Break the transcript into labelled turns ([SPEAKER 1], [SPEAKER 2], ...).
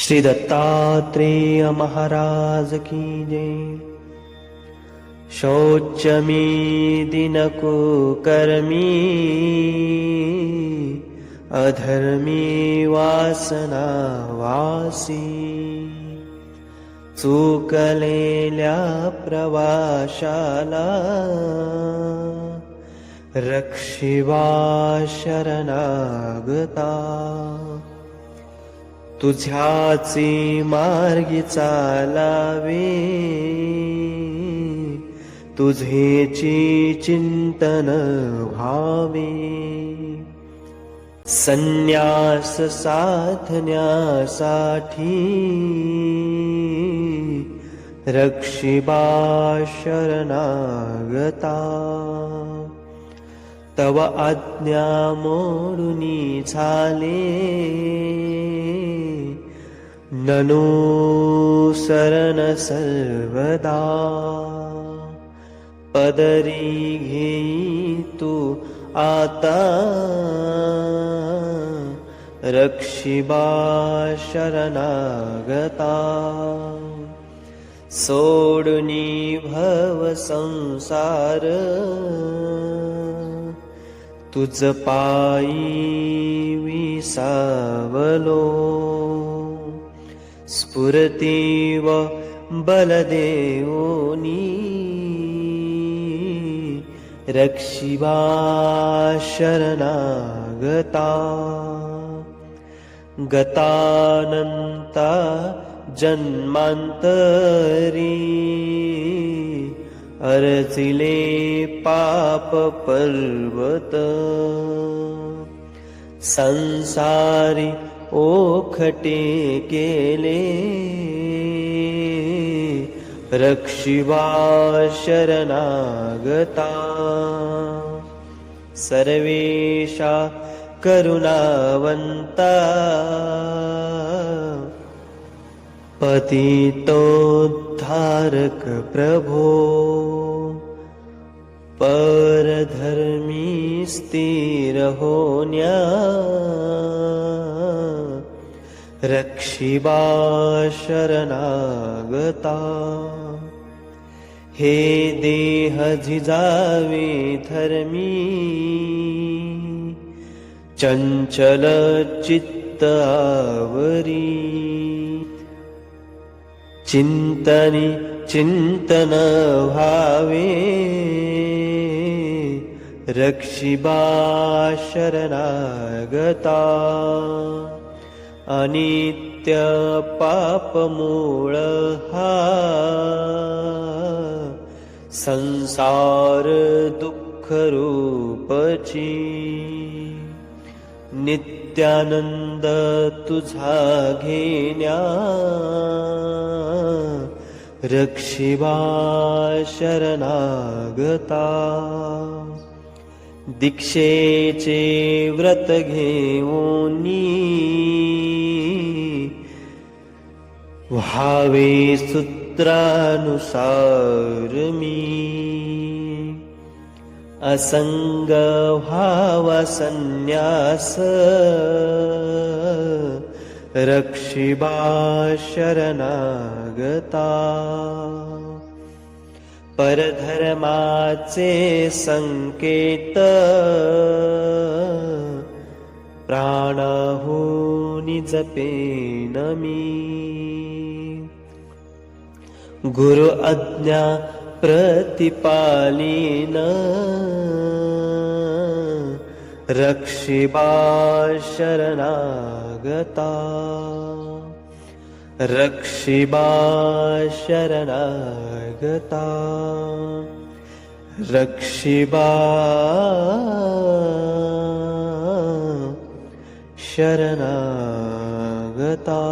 [SPEAKER 1] श्री दत्तात्रेय महाराज की जय। शौचमी दिनको कर्मी अधर्मी वासना वासी चुकलेल्या प्रवाशाला रक्षिवा शरणागता तुझ्याची मार्गी चालावे तुझेची चिंतन व्हावे संन्यास साधण्यासाठी रक्षिबा शरणागता तव आज्ञा मोडुनी झाले ननुसरण सर्वदा पदरी घेई तू आता रक्षिबा शरणागता सोडुनी भव संसार तुझ पायी विसावलो स्फुरतीव बलदेवोनी रक्षिबा शरणागता गतानंता जन्मांतरी अर्जिले पाप पर्वत संसारी ओखटे केले रक्षिबा शरणागता सर्वेशा करुणावंता पतितोद्धारक प्रभो परधर्मी स्थिर होण्या रक्षिबा शरणागता हे देह झिजावे धर्मी चंचल चित्त आवरी चिंतनी चिंतन भावे रक्षिबा शरणागता अनित्य पाप मूळ हा संसार दुःख रूपची नित्यानंद तुझा घेण्या रक्षिबा शरणागता दीक्षेचे व्रत घेऊनी व्हावे सूत्रानुसार मी असंग व्हावा संन्यास रक्षिबा शरणागता परधर्माचे संकेत प्राणहुनी जपेन मी गुरु आज्ञा प्रतिपालीन रक्षिबा शरणागता रक्षिबा शरणागता रक्षिबा शरणागता।